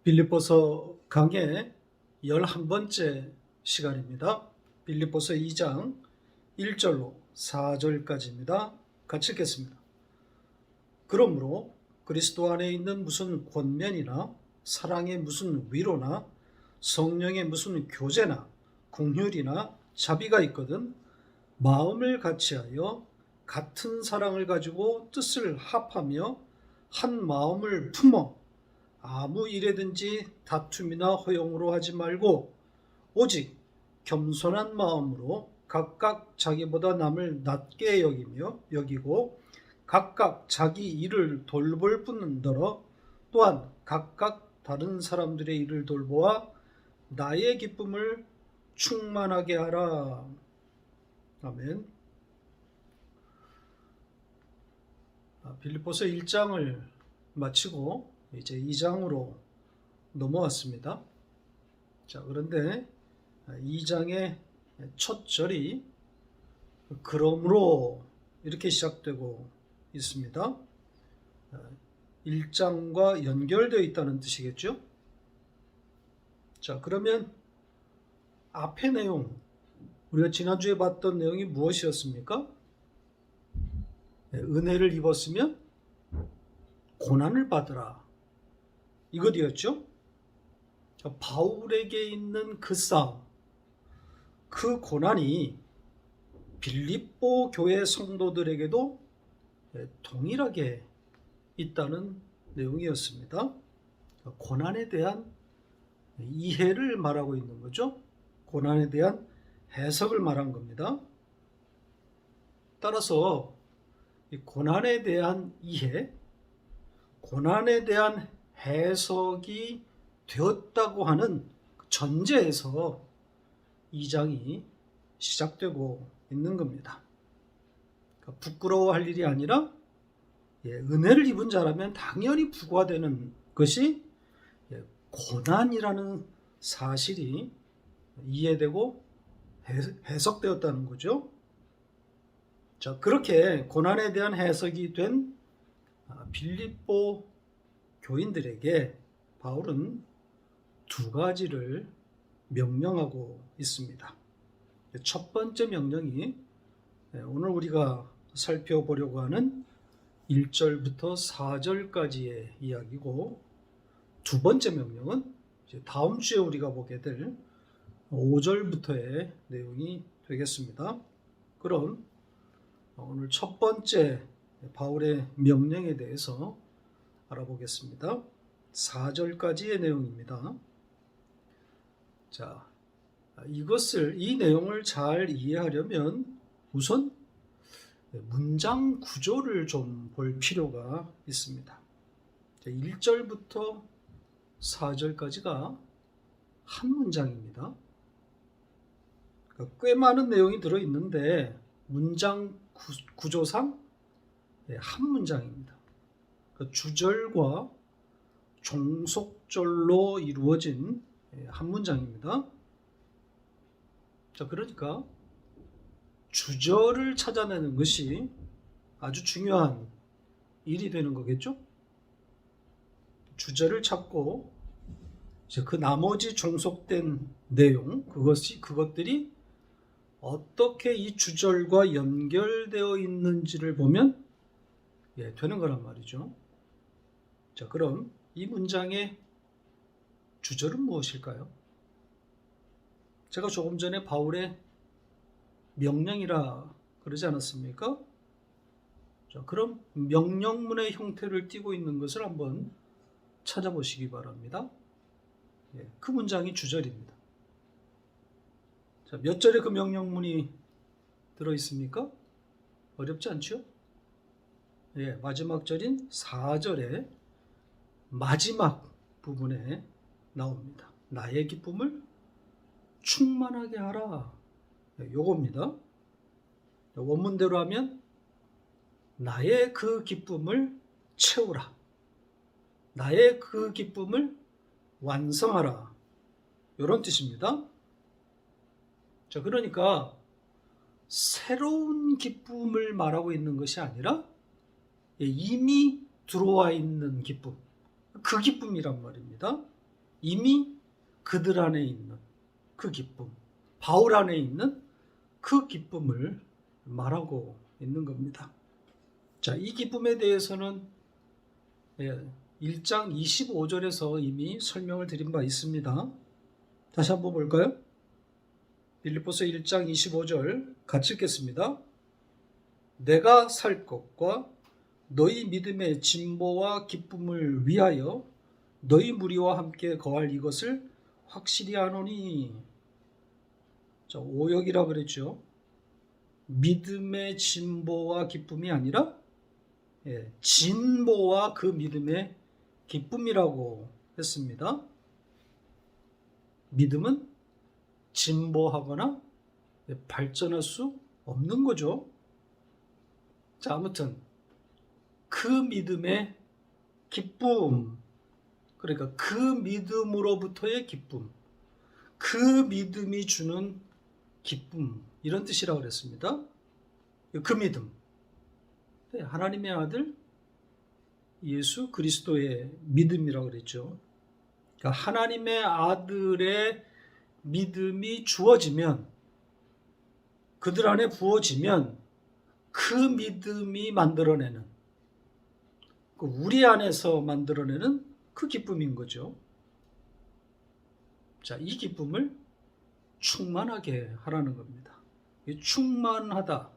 빌립보서 강의 11번째 시간입니다. 빌립보서 2장 1절로 4절까지입니다. 같이 읽겠습니다. 그러므로 그리스도 안에 있는 무슨 권면이나 사랑의 무슨 위로나 성령의 무슨 교제나 긍휼이나 자비가 있거든 마음을 같이하여 같은 사랑을 가지고 뜻을 합하며 한 마음을 품어 아무 일에든지 다툼이나 허용으로 하지 말고 오직 겸손한 마음으로 각각 자기보다 남을 낮게 여기고 각각 자기 일을 돌볼 뿐더러 또한 각각 다른 사람들의 일을 돌보아 나의 기쁨을 충만하게 하라. 아멘. 빌립보서 1장을 마치고 이제 2장으로 넘어왔습니다. 자, 그런데 2장의 첫 절이 그러므로 이렇게 시작되고 있습니다. 1장과 연결되어 있다는 뜻이겠죠? 자, 그러면 앞의 내용, 우리가 지난주에 봤던 내용이 무엇이었습니까? 은혜를 입었으면 고난을 받으라. 이것이었죠. 바울에게 있는 그 싸움, 그 고난이 빌립보 교회 성도들에게도 동일하게 있다는 내용이었습니다. 고난에 대한 이해를 말하고 있는 거죠. 고난에 대한 해석을 말한 겁니다. 따라서 이 고난에 대한 이해, 고난에 대한 해석이 되었다고 하는 전제에서 2장이 시작되고 있는 겁니다. 그러니까 부끄러워할 일이 아니라 은혜를 입은 자라면 당연히 부과되는 것이 고난이라는 사실이 이해되고 해석되었다는 거죠. 자, 그렇게 고난에 대한 해석이 된 빌립보 교인들에게 바울은 두 가지를 명령하고 있습니다. 첫 번째 명령이 오늘 우리가 살펴보려고 하는 1절부터 4절까지의 이야기고, 두 번째 명령은 다음 주에 우리가 보게 될 5절부터의 내용이 되겠습니다. 그럼 오늘 첫 번째 바울의 명령에 대해서 알아보겠습니다. 4절까지의 내용입니다. 자, 이 내용을 잘 이해하려면 우선 문장 구조를 좀 볼 필요가 있습니다. 1절부터 4절까지가 한 문장입니다. 꽤 많은 내용이 들어있는데 문장 구조상 한 문장입니다. 주절과 종속절로 이루어진 한 문장입니다. 자, 그러니까 주절을 찾아내는 것이 아주 중요한 일이 되는 거겠죠? 주절을 찾고 이제 그 나머지 종속된 내용, 그것들이 어떻게 이 주절과 연결되어 있는지를 보면 되는 거란 말이죠. 자, 그럼 이 문장의 주절은 무엇일까요? 제가 조금 전에 바울의 명령이라 그러지 않았습니까? 자, 그럼 명령문의 형태를 띠고 있는 것을 한번 찾아보시기 바랍니다. 그 문장이 주절입니다. 자, 몇 절에 그 명령문이 들어있습니까? 어렵지 않죠? 마지막 절인 4절의 마지막 부분에 나옵니다. 나의 기쁨을 충만하게 하라. 요겁니다. 원문대로 하면 나의 그 기쁨을 채우라. 나의 그 기쁨을 완성하라. 이런 뜻입니다. 자, 그러니까 새로운 기쁨을 말하고 있는 것이 아니라 이미 들어와 있는 기쁨, 그 기쁨이란 말입니다. 이미 그들 안에 있는 그 기쁨, 바울 안에 있는 그 기쁨을 말하고 있는 겁니다. 자, 이 기쁨에 대해서는 1장 25절에서 이미 설명을 드린 바 있습니다. 다시 한번 볼까요? 빌립보서 1장 25절 같이 읽겠습니다. 내가 살 것과 너희 믿음의 진보와 기쁨을 위하여 너희 무리와 함께 거할 이것을 확실히 아노니. 자, 오역이라 그랬죠. 믿음의 진보와 기쁨이 아니라 진보와 그 믿음의 기쁨이라고 했습니다. 믿음은 진보하거나 발전할 수 없는 거죠. 자, 아무튼 그 믿음의 기쁨, 그러니까 그 믿음으로부터의 기쁨, 그 믿음이 주는 기쁨, 이런 뜻이라고 그랬습니다. 그 믿음, 하나님의 아들 예수 그리스도의 믿음이라고 그랬죠. 그러니까 하나님의 아들의 믿음이 주어지면, 그들 안에 부어지면 그 믿음이 만들어내는, 우리 안에서 만들어내는 그 기쁨인 거죠. 자, 이 기쁨을 충만하게 하라는 겁니다. 충만하다,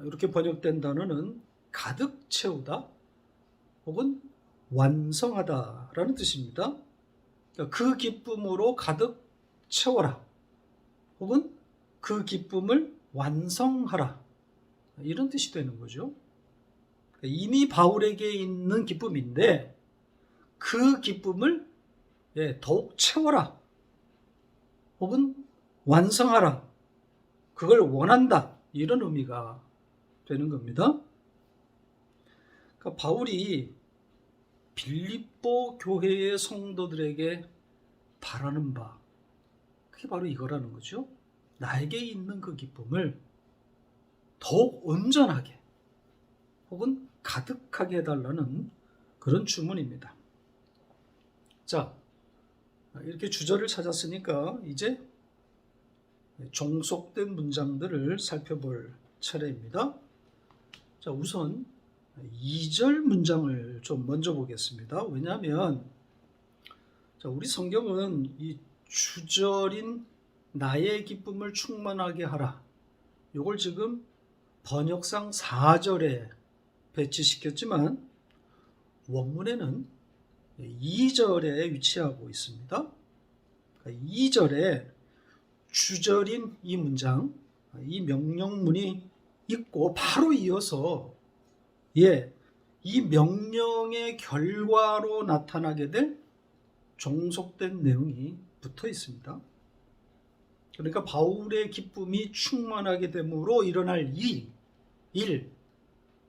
이렇게 번역된 단어는 가득 채우다 혹은 완성하다라는 뜻입니다. 그 기쁨으로 가득 채워라 혹은 그 기쁨을 완성하라, 이런 뜻이 되는 거죠. 이미 바울에게 있는 기쁨인데 그 기쁨을 더욱 채워라 혹은 완성하라, 그걸 원한다, 이런 의미가 되는 겁니다. 그러니까 바울이 빌립보 교회의 성도들에게 바라는 바, 그게 바로 이거라는 거죠. 나에게 있는 그 기쁨을 더욱 온전하게 혹은 가득하게 해달라는 그런 주문입니다. 자, 이렇게 주절을 찾았으니까 이제 종속된 문장들을 살펴볼 차례입니다. 자, 우선 2절 문장을 좀 먼저 보겠습니다. 왜냐하면 우리 성경은 이 주절인 나의 기쁨을 충만하게 하라, 이걸 지금 번역상 4절에 배치시켰지만 원문에는 2절에 위치하고 있습니다. 2절에 주절인 이 문장, 이 명령문이 있고 바로 이어서 이 명령의 결과로 나타나게 될 종속된 내용이 붙어 있습니다. 그러니까 바울의 기쁨이 충만하게 됨으로 일어날 일,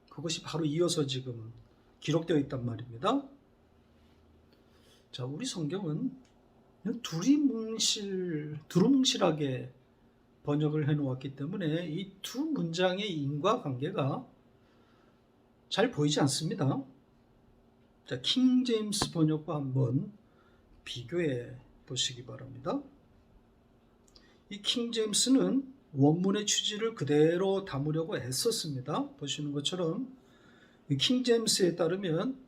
그것이 바로 이어서 지금 기록되어 있단 말입니다. 자, 우리 성경은 두루뭉실하게 번역을 해놓았기 때문에 이 두 문장의 인과관계가 잘 보이지 않습니다. 자, 킹 제임스 번역과 한번 비교해 보시기 바랍니다. 이 킹 제임스는 원문의 취지를 그대로 담으려고 애썼습니다. 보시는 것처럼 킹 제임스에 따르면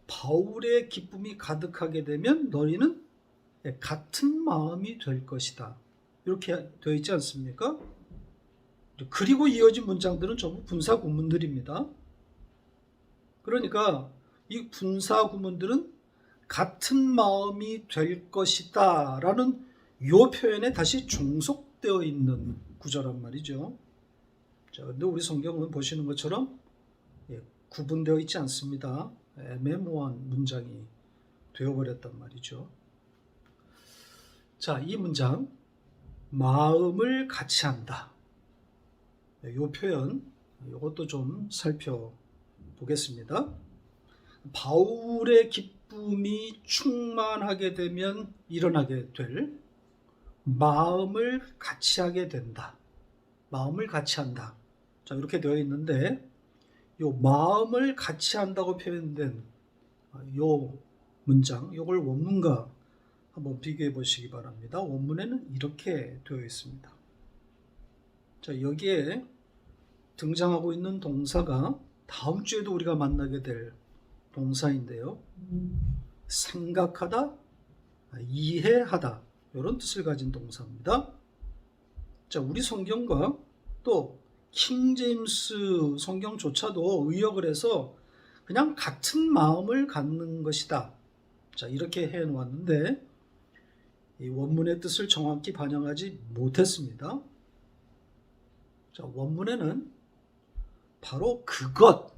바울의 기쁨이 가득하게 되면 너희는 같은 마음이 될 것이다, 이렇게 되어 있지 않습니까? 그리고 이어진 문장들은 전부 분사 구문들입니다. 그러니까 이 분사 구문들은 같은 마음이 될 것이다 라는 이 표현에 다시 종속되어 있는 구조란 말이죠. 자, 근데 우리 성경은 보시는 것처럼 구분되어 있지 않습니다. 애매모호한 문장이 되어버렸단 말이죠. 자, 이 문장, 마음을 같이 한다, 이 표현, 이것도 좀 살펴보겠습니다. 바울의 기쁨이 충만하게 되면 일어나게 될 마음을 같이 하게 된다, 마음을 같이 한다. 자, 이렇게 되어 있는데 이 마음을 같이 한다고 표현된 이 문장, 이걸 원문과 한번 비교해 보시기 바랍니다. 원문에는 이렇게 되어 있습니다. 자, 여기에 등장하고 있는 동사가 다음 주에도 우리가 만나게 될 동사인데요. 생각하다, 이해하다 이런 뜻을 가진 동사입니다. 자, 우리 성경과 또 킹제임스 성경조차도 의역을 해서 그냥 같은 마음을 갖는 것이다. 자, 이렇게 해 놓았는데 이 원문의 뜻을 정확히 반영하지 못했습니다. 자, 원문에는 바로 그것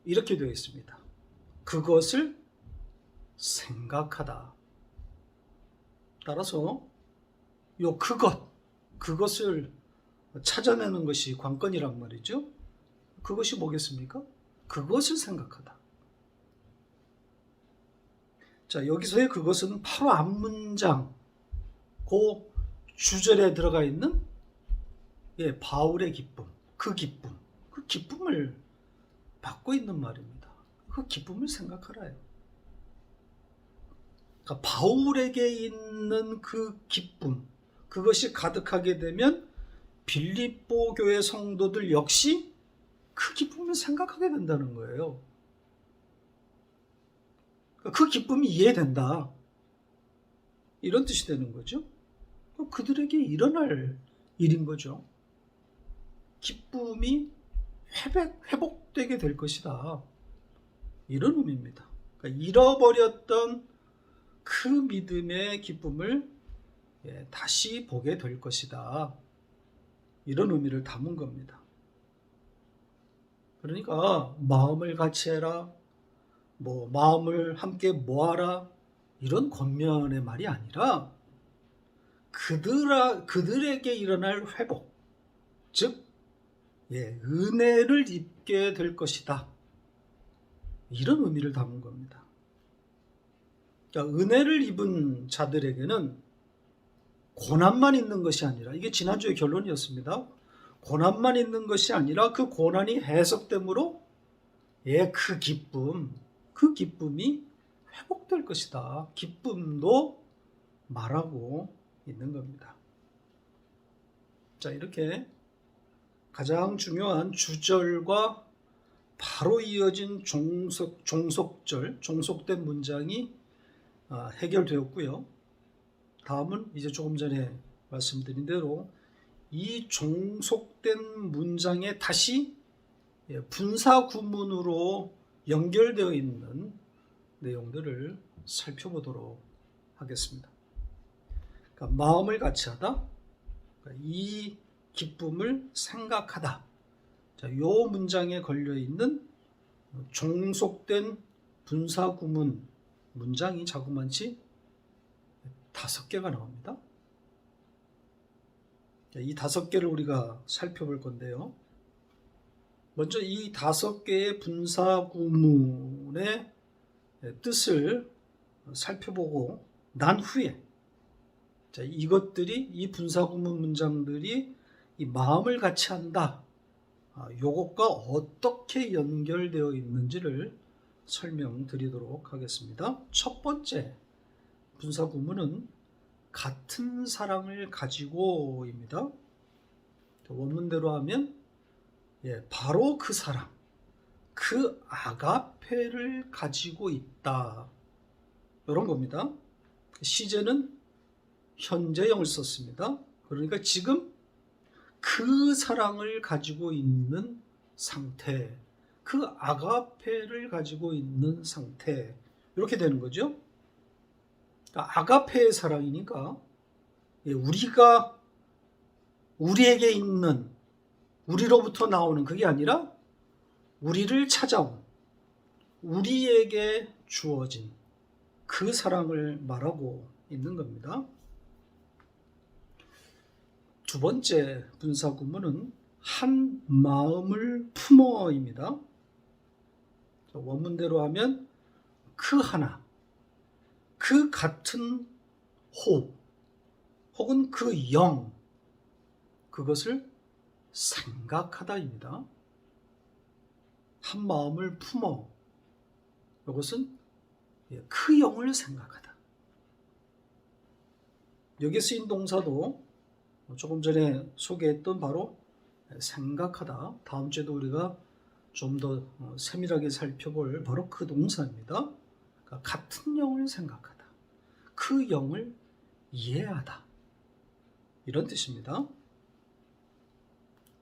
이렇게 되어 있습니다. 그것을 생각하다. 따라서 요 그것을 찾아내는 것이 관건이란 말이죠. 그것이 뭐겠습니까? 그것을 생각하다. 자, 여기서의 그것은 바로 앞문장 그 주절에 들어가 있는 바울의 기쁨, 그 기쁨을 받고 있는 말입니다. 그 기쁨을 생각하라요. 그러니까 바울에게 있는 그 기쁨, 그것이 가득하게 되면 빌립보 교회 성도들 역시 그 기쁨을 생각하게 된다는 거예요. 그 기쁨이 이해된다. 이런 뜻이 되는 거죠. 그들에게 일어날 일인 거죠. 기쁨이 회복되게 될 것이다. 이런 의미입니다. 그러니까 잃어버렸던 그 믿음의 기쁨을 다시 보게 될 것이다. 이런 의미를 담은 겁니다. 그러니까 마음을 같이 해라, 마음을 함께 모아라 이런 겉면의 말이 아니라 그들에게 일어날 회복, 즉 은혜를 입게 될 것이다. 이런 의미를 담은 겁니다. 그러니까 은혜를 입은 자들에게는 고난만 있는 것이 아니라, 이게 지난주의 결론이었습니다. 고난만 있는 것이 아니라 그 고난이 해석되므로 그 기쁨이 회복될 것이다. 기쁨도 말하고 있는 겁니다. 자, 이렇게 가장 중요한 주절과 바로 이어진 종속된 문장이 해결되었고요. 다음은 이제 조금 전에 말씀드린 대로 이 종속된 문장에 다시 분사 구문으로 연결되어 있는 내용들을 살펴보도록 하겠습니다. 그러니까 마음을 같이 하다, 그러니까 이 기쁨을 생각하다. 자, 이 문장에 걸려 있는 종속된 분사 구문 문장이 자그마치 5개가 나옵니다. 이 5개를 우리가 살펴볼 건데요. 먼저 이 5개의 분사 구문의 뜻을 살펴보고 난 후에 이 분사 구문 문장들이 이 마음을 같이 한다. 요것과 어떻게 연결되어 있는지를 설명드리도록 하겠습니다. 첫 번째 분사 구문은 같은 사랑을 가지고입니다. 원문대로 하면 바로 그 사랑, 그 아가페를 가지고 있다. 이런 겁니다. 시제는 현재형을 썼습니다. 그러니까 지금 그 사랑을 가지고 있는 상태, 그 아가페를 가지고 있는 상태, 이렇게 되는 거죠. 아가페의 사랑이니까 우리에게 있는, 우리로부터 나오는 그게 아니라 우리를 찾아온, 우리에게 주어진 그 사랑을 말하고 있는 겁니다. 두 번째 분사 구문은 한 마음을 품어입니다. 원문대로 하면 그 하나, 그 같은 호흡, 혹은 그 영, 그것을 생각하다입니다. 한 마음을 품어, 이것은 그 영을 생각하다. 여기 쓰인 동사도 조금 전에 소개했던 바로 생각하다. 다음 주에도 우리가 좀 더 세밀하게 살펴볼 바로 그 동사입니다. 그러니까 같은 영을 생각하다. 그 영을 이해하다. 이런 뜻입니다.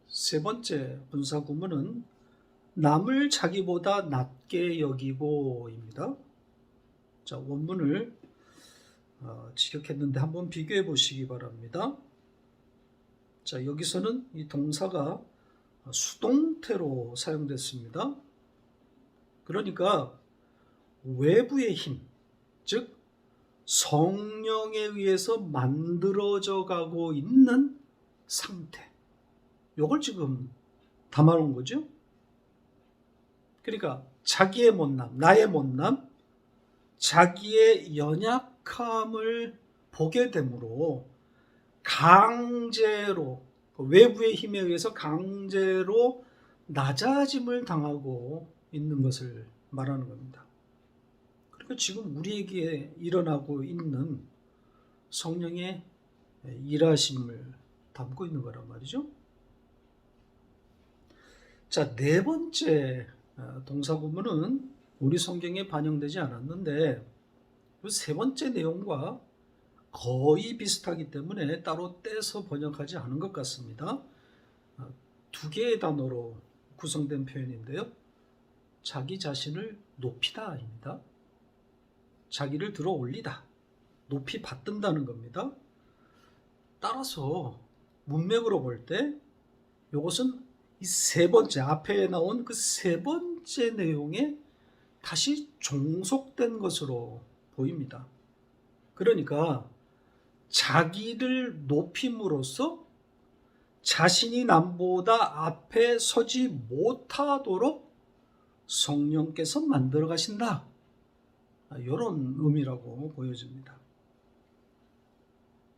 세 번째 분사 구문은 남을 자기보다 낮게 여기고입니다. 자, 원문을 직역했는데 한번 비교해 보시기 바랍니다. 자, 여기서는 이 동사가 수동태로 사용됐습니다. 그러니까 외부의 힘, 즉 성령에 의해서 만들어져 가고 있는 상태. 요걸 지금 담아놓은 거죠. 그러니까 자기의 못남, 나의 못남, 자기의 연약함을 보게 되므로 강제로, 외부의 힘에 의해서 강제로 낮아짐을 당하고 있는 것을 말하는 겁니다. 그러니까 지금 우리에게 일어나고 있는 성령의 일하심을 담고 있는 거란 말이죠. 자, 네 번째 동사 구문은 우리 성경에 반영되지 않았는데 세 번째 내용과 거의 비슷하기 때문에 따로 떼서 번역하지 않은 것 같습니다. 두 개의 단어로 구성된 표현인데요. 자기 자신을 높이다입니다. 자기를 들어 올리다, 높이 받든다는 겁니다. 따라서 문맥으로 볼 때 이것은 이 세 번째, 앞에 나온 그 세 번째 내용에 다시 종속된 것으로 보입니다. 그러니까 자기를 높임으로써 자신이 남보다 앞에 서지 못하도록 성령께서 만들어 가신다. 이런 의미라고 보여집니다.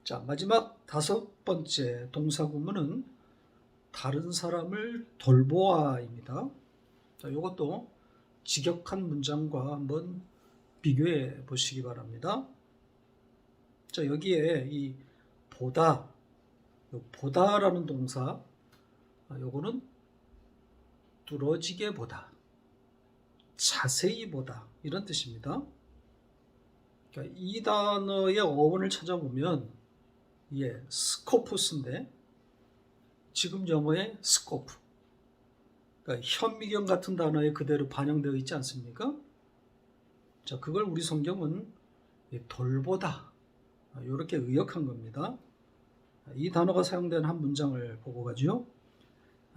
자, 마지막 다섯 번째 동사 구문은 다른 사람을 돌보아입니다. 자, 이것도 직역한 문장과 한번 비교해 보시기 바랍니다. 자, 여기에 이 보다라는 동사, 요거는 뚫어지게 보다, 자세히 보다 이런 뜻입니다. 그러니까 이 단어의 어원을 찾아보면 스코프스인데 지금 영어의 스코프, 그러니까 현미경 같은 단어에 그대로 반영되어 있지 않습니까? 자, 그걸 우리 성경은 돌보다 이렇게 의역한 겁니다. 이 단어가 사용된 한 문장을 보고 가죠.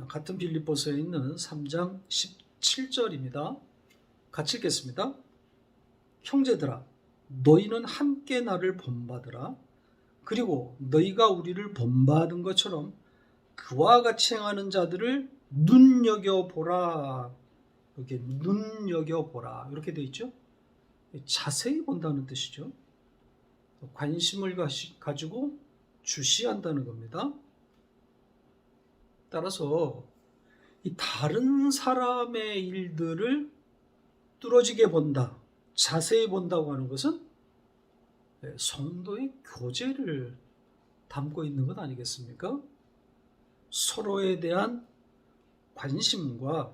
같은 빌립보서에 있는 3장 17절입니다. 같이 읽겠습니다. 형제들아, 너희는 함께 나를 본받으라. 그리고 너희가 우리를 본받은 것처럼 그와 같이 행하는 자들을 눈여겨보라. 이렇게 눈여겨보라 이렇게 되어 있죠. 자세히 본다는 뜻이죠. 관심을 가지고 주시한다는 겁니다. 따라서 이 다른 사람의 일들을 뚫어지게 본다, 자세히 본다고 하는 것은 성도의 교제를 담고 있는 것 아니겠습니까? 서로에 대한 관심과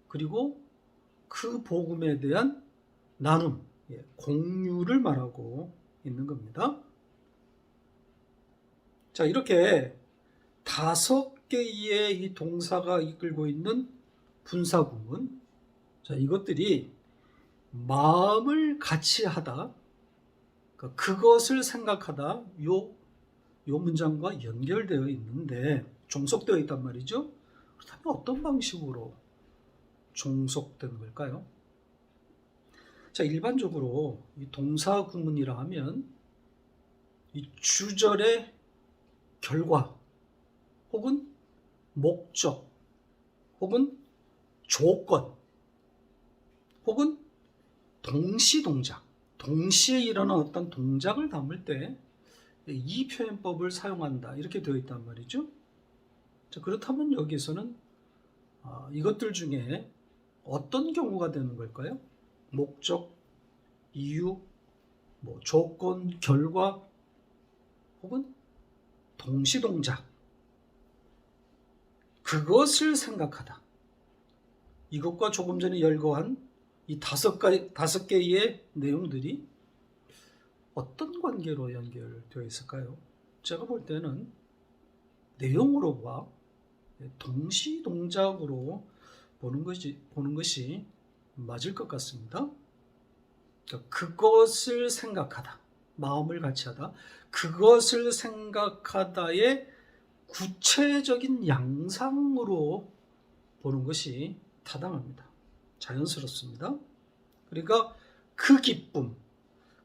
그리고 그 복음에 대한 나눔, 공유를 말하고 있는 겁니다. 자, 이렇게 5개의 이 동사가 이끌고 있는 분사구문, 자, 이것들이 마음을 같이 하다, 그것을 생각하다, 요 문장과 연결되어 있는데 종속되어 있단 말이죠. 그렇다면 어떤 방식으로 종속된 걸까요? 자, 일반적으로 이 동사 구문이라 하면 이 주절의 결과 혹은 목적 혹은 조건 혹은 동시 동작, 동시에 일어난 어떤 동작을 담을 때 이 표현법을 사용한다 이렇게 되어 있단 말이죠. 자, 그렇다면 여기서는 이것들 중에 어떤 경우가 되는 걸까요? 목적, 이유, 조건, 결과, 혹은 동시동작, 그것을 생각하다. 이것과 조금 전에 열거한 이 다섯 개의 내용들이 어떤 관계로 연결되어 있을까요? 제가 볼 때는 내용으로 봐 동시동작으로 보는 것이 맞을 것 같습니다. 그러니까 그것을 생각하다, 마음을 같이 하다, 그것을 생각하다의 구체적인 양상으로 보는 것이 타당합니다. 자연스럽습니다. 그러니까 그 기쁨,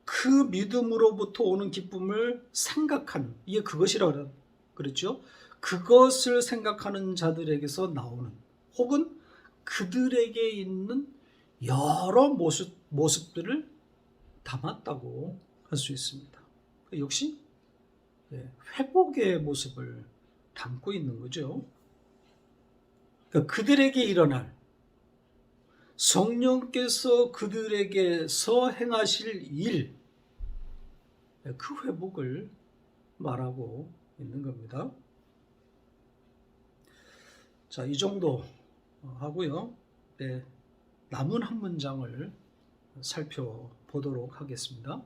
그 믿음으로부터 오는 기쁨을 생각하는, 이게 그것이라고 그랬죠. 그것을 생각하는 자들에게서 나오는, 혹은 그들에게 있는 여러 모습들을 담았다고 할 수 있습니다. 역시 회복의 모습을 담고 있는 거죠. 그러니까 그들에게 일어날, 성령께서 그들에게서 행하실 일, 그 회복을 말하고 있는 겁니다. 자, 이 정도 하고요. 남은 한 문장을 살펴보도록 하겠습니다.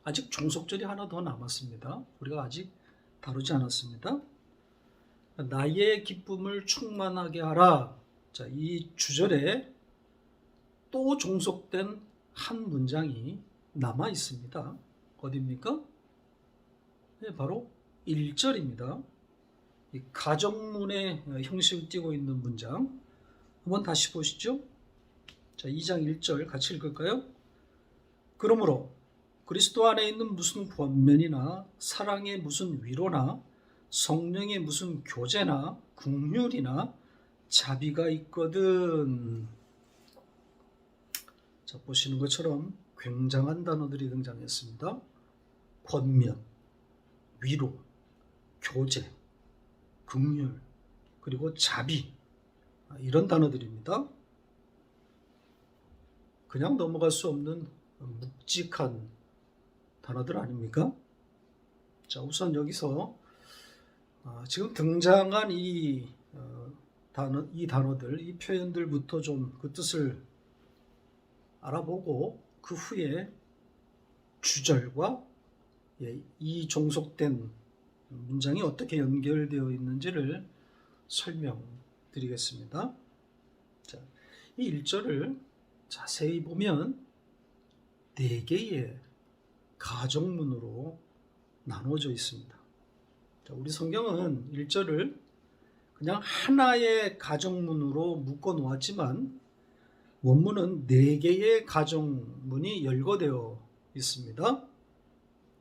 아직 종속절이 하나 더 남았습니다. 우리가 아직 다루지 않았습니다. 나의 기쁨을 충만하게 하라. 자, 이 주절에 또 종속된 한 문장이 남아 있습니다. 어디입니까? 바로 1절입니다. 이 가정문의 형식을 띠고 있는 문장 한번 다시 보시죠. 자, 2장 1절 같이 읽을까요? 그러므로 그리스도 안에 있는 무슨 권면이나 사랑의 무슨 위로나 성령의 무슨 교제나 긍휼이나 자비가 있거든. 자, 보시는 것처럼 굉장한 단어들이 등장했습니다. 권면, 위로, 교제, 긍휼, 그리고 자비, 이런 단어들입니다. 그냥 넘어갈 수 없는 묵직한 단어들 아닙니까? 자, 우선 여기서 지금 등장한 이 단어들, 이 표현들부터 좀 그 뜻을 알아보고 그 후에 주절과 이 종속된 문장이 어떻게 연결되어 있는지를 설명드리겠습니다. 자, 이 1절을 자세히 보면 4개의 가정문으로 나누어져 있습니다. 자, 우리 성경은 1절을 그냥 하나의 가정문으로 묶어 놓았지만 원문은 4개의 가정문이 열거되어 있습니다.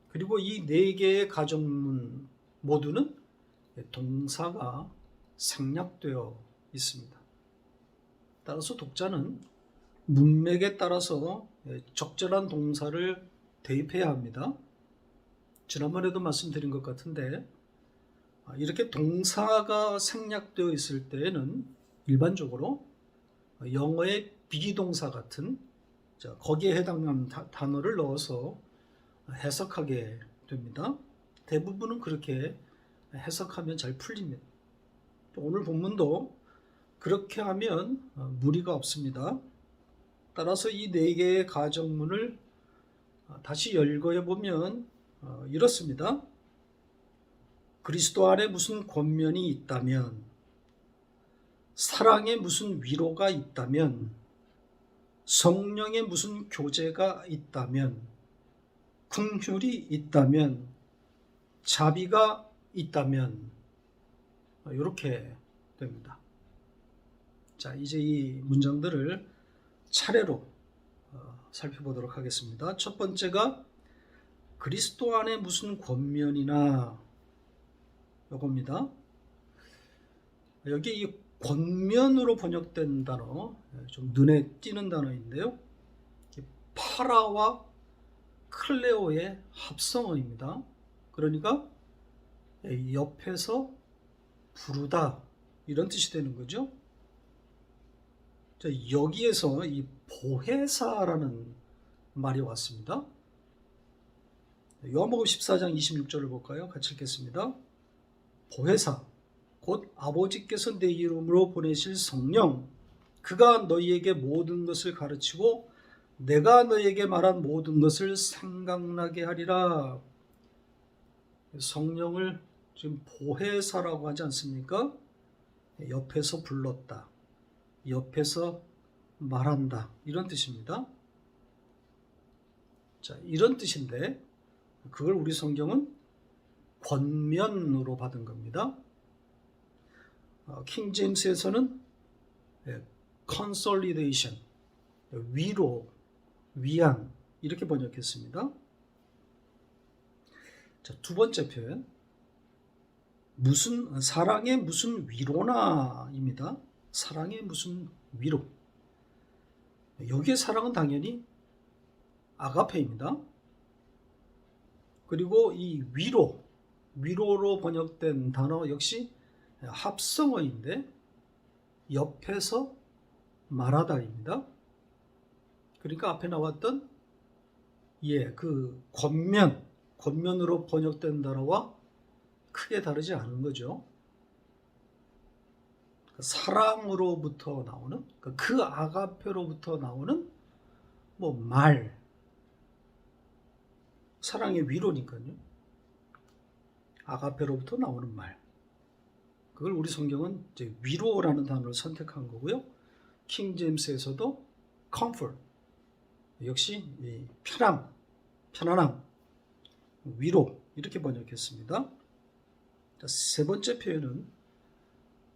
그리고 이 4개의 가정문 모두는 동사가 생략되어 있습니다. 따라서 독자는 문맥에 따라서 적절한 동사를 대입해야 합니다. 지난번에도 말씀드린 것 같은데 이렇게 동사가 생략되어 있을 때에는 일반적으로 영어의 비동사 같은 거기에 해당하는 단어를 넣어서 해석하게 됩니다. 대부분은 그렇게 해석하면 잘 풀립니다. 오늘 본문도 그렇게 하면 무리가 없습니다. 따라서 이 4개의 가정문을 다시 열거해 보면 이렇습니다. 그리스도 안에 무슨 권면이 있다면, 사랑에 무슨 위로가 있다면, 성령에 무슨 교제가 있다면, 긍휼이 있다면, 자비가 있다면, 이렇게 됩니다. 자, 이제 이 문장들을 차례로 살펴보도록 하겠습니다. 첫 번째가 그리스도 안에 무슨 권면이나, 이겁니다. 여기 이 권면으로 번역된 단어, 좀 눈에 띄는 단어인데요. 파라와 클레오의 합성어입니다. 그러니까 옆에서 부르다, 이런 뜻이 되는 거죠. 자, 여기에서 이 보혜사라는 말이 왔습니다. 요한복음 14장 26절을 볼까요? 같이 읽겠습니다. 보혜사 곧 아버지께서 내 이름으로 보내실 성령 그가 너희에게 모든 것을 가르치고 내가 너희에게 말한 모든 것을 생각나게 하리라. 성령을 지금 보혜사라고 하지 않습니까? 옆에서 불렀다, 옆에서 말한다, 이런 뜻입니다. 자, 이런 뜻인데 그걸 우리 성경은 권면으로 받은 겁니다. 킹 제임스에서는 consolidation, 위로, 위안, 이렇게 번역했습니다. 자, 두 번째 표현, 사랑의 무슨 위로나입니다. 사랑의 무슨 위로. 여기에 사랑은 당연히 아가페입니다. 그리고 이 위로로 번역된 단어 역시 합성어인데 옆에서 말하다입니다. 그러니까 앞에 나왔던 그 권면으로 번역된 단어와 크게 다르지 않은 거죠. 사랑으로부터 나오는 그 아가페로부터 나오는 말, 사랑의 위로니까요. 아가페로부터 나오는 말, 그걸 우리 성경은 이제 위로라는 단어를 선택한 거고요. 킹 제임스에서도 comfort, 역시 편안함, 위로, 이렇게 번역했습니다. 자, 세 번째 표현은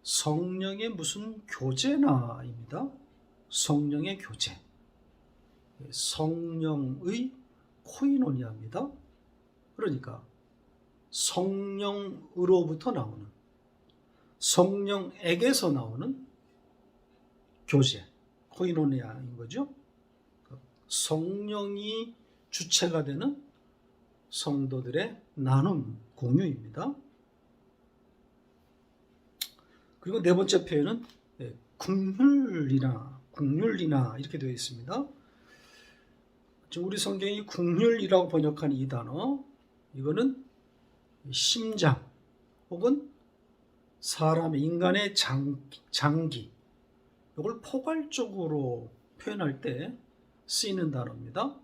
성령의 무슨 교제나입니다. 성령의 교제, 성령의 코이노니아입니다. 그러니까 성령으로부터 나오는, 성령에게서 나오는 교제, 코이노니아인 거죠. 성령이 주체가 되는 성도들의 나눔, 공유입니다. 그리고 네 번째 표현은 국률이나 이렇게 되어 있습니다. 우리 성경이 국률이라고 번역한 이 단어, 이거는 심장 혹은 인간의 장기, 이걸 포괄적으로 표현할 때 쓰이는 단어입니다.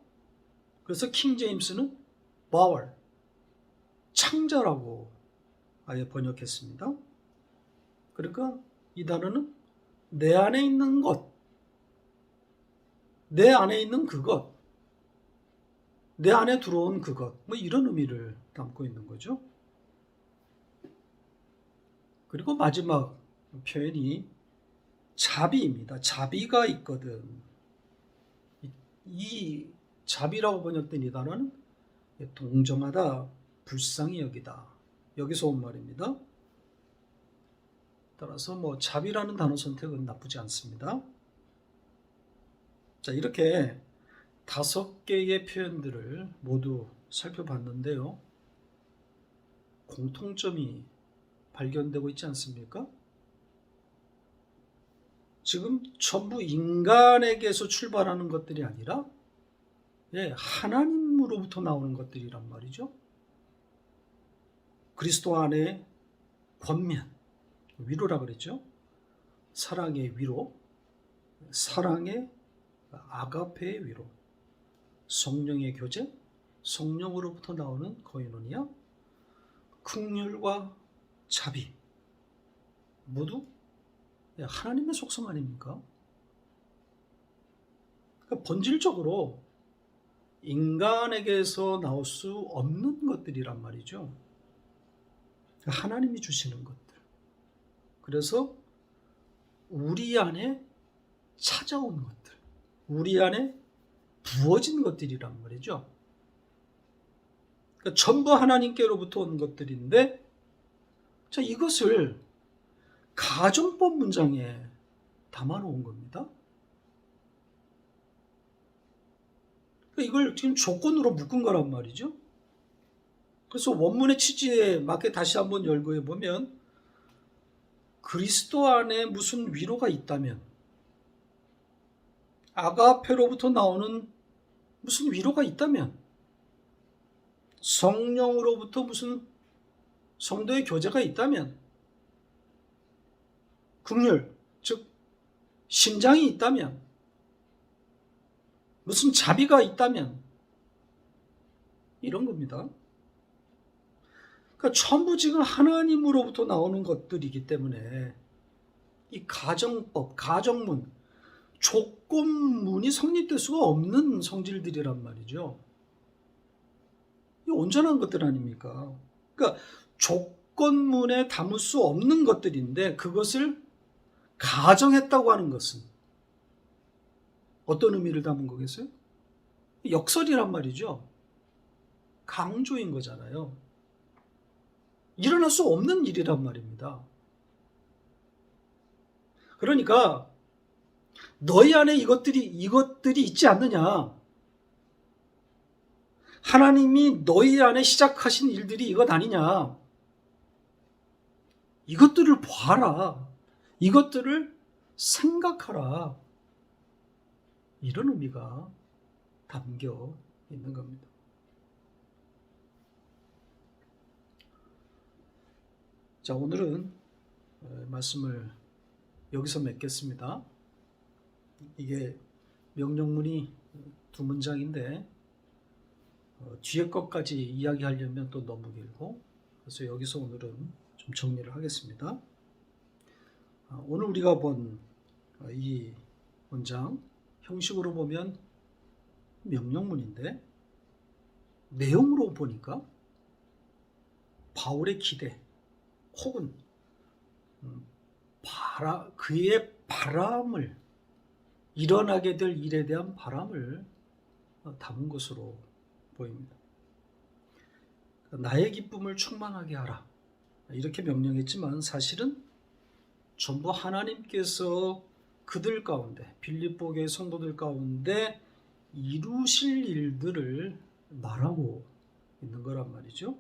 그래서 킹 제임스는 power, 창자라고 아예 번역했습니다. 그러니까 이 단어는 내 안에 있는 것, 내 안에 있는 그것, 내 안에 들어온 그것, 이런 의미를 담고 있는 거죠. 그리고 마지막 표현이 자비입니다. 자비가 있거든. 이 자비라고 번역된 이 단어는 동정하다, 불쌍히 여기다, 여기서 온 말입니다. 따라서 자비라는 단어 선택은 나쁘지 않습니다. 자, 이렇게 5개의 표현들을 모두 살펴봤는데요. 공통점이 발견되고 있지 않습니까? 지금 전부 인간에게서 출발하는 것들이 아니라 하나님으로부터 나오는 것들이란 말이죠. 그리스도 안에 권면, 위로라 그랬죠. 사랑의 위로, 사랑의 아가페의 위로, 성령의 교제, 성령으로부터 나오는 거이노니아, 긍휼과 자비, 모두 하나님의 속성 아닙니까? 그러니까 본질적으로 인간에게서 나올 수 없는 것들이란 말이죠. 하나님이 주시는 것들. 그래서 우리 안에 찾아온 것들, 우리 안에 부어진 것들이란 말이죠. 그러니까 전부 하나님께로부터 온 것들인데, 자, 이것을 가정법 문장에 담아놓은 겁니다. 그러니까 이걸 지금 조건으로 묶은 거란 말이죠. 그래서 원문의 취지에 맞게 다시 한번 열거해 보면, 그리스도 안에 무슨 위로가 있다면, 아가페로부터 나오는 무슨 위로가 있다면, 성령으로부터 무슨 성도의 교제가 있다면, 긍휼, 즉 신장이 있다면, 무슨 자비가 있다면, 이런 겁니다. 그러니까 전부 지금 하나님으로부터 나오는 것들이기 때문에 이 가정법, 가정문, 조건문이 성립될 수가 없는 성질들이란 말이죠. 이 온전한 것들 아닙니까? 그러니까 조건문에 담을 수 없는 것들인데 그것을 가정했다고 하는 것은 어떤 의미를 담은 거겠어요? 역설이란 말이죠. 강조인 거잖아요. 일어날 수 없는 일이란 말입니다. 그러니까 너희 안에 이것들이 있지 않느냐? 하나님이 너희 안에 시작하신 일들이 이것 아니냐? 이것들을 봐라. 이것들을 생각하라. 이런 의미가 담겨 있는 겁니다. 자, 오늘은 말씀을 여기서 맺겠습니다. 이게 명령문이 두 문장인데 뒤에 것까지 이야기하려면 또 너무 길고, 그래서 여기서 오늘은 좀 정리를 하겠습니다. 오늘 우리가 본 이 문장 형식으로 보면 명령문인데 내용으로 보니까 바울의 기대 혹은 그의 바람을, 일어나게 될 일에 대한 바람을 담은 것으로 보입니다. 나의 기쁨을 충만하게 하라, 이렇게 명령했지만 사실은 전부 하나님께서 그들 가운데, 빌립보 교회 성도들 가운데 이루실 일들을 말하고 있는 거란 말이죠.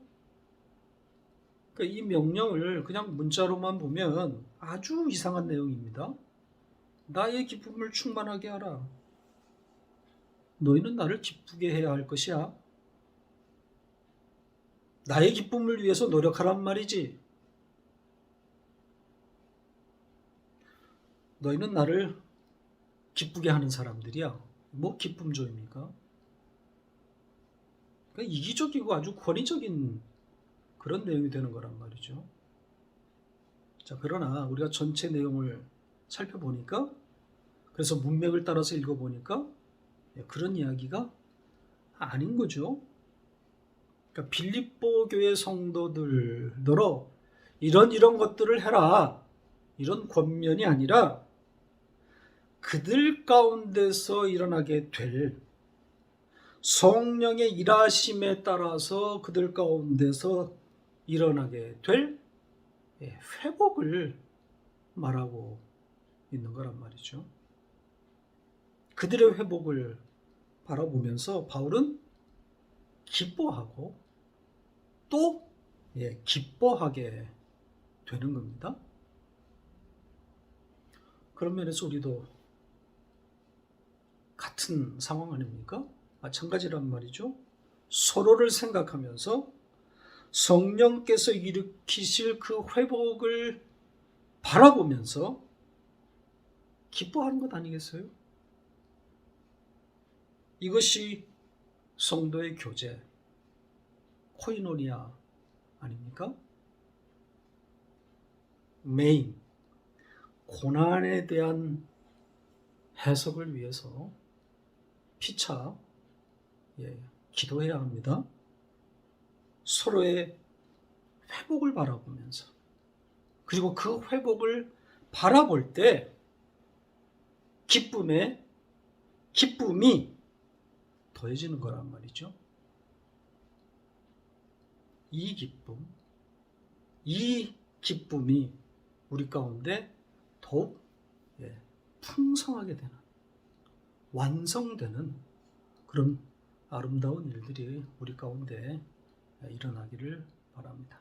그러니까 이 명령을 그냥 문자로만 보면 아주 이상한 내용입니다. 나의 기쁨을 충만하게 하라. 너희는 나를 기쁘게 해야 할 것이야. 나의 기쁨을 위해서 노력하란 말이지. 너희는 나를 기쁘게 하는 사람들이야. 뭐 기쁨조입니까? 그러니까 이기적이고 아주 권위적인 그런 내용이 되는 거란 말이죠. 자, 그러나 우리가 전체 내용을 살펴보니까, 그래서 문맥을 따라서 읽어보니까 그런 이야기가 아닌 거죠. 그러니까 빌립보 교회 성도들더러 이런 것들을 해라, 이런 권면이 아니라 그들 가운데서 일어나게 될 성령의 일하심에 따라서 그들 가운데서 일어나게 될 회복을 말하고 있는 거란 말이죠. 그들의 회복을 바라보면서 바울은 기뻐하고 또 기뻐하게 되는 겁니다. 그런 면에서 우리도 같은 상황 아닙니까? 마찬가지란 말이죠. 서로를 생각하면서 성령께서 일으키실 그 회복을 바라보면서 기뻐하는 것 아니겠어요? 이것이 성도의 교제, 코이노니아 아닙니까? 메인, 고난에 대한 해석을 위해서 피차 기도해야 합니다. 서로의 회복을 바라보면서, 그리고 그 회복을 바라볼 때 기쁨이 더해지는 거란 말이죠. 이 기쁨이 우리 가운데 더욱 풍성하게 되는, 완성되는 그런 아름다운 일들이 우리 가운데 일어나기를 바랍니다.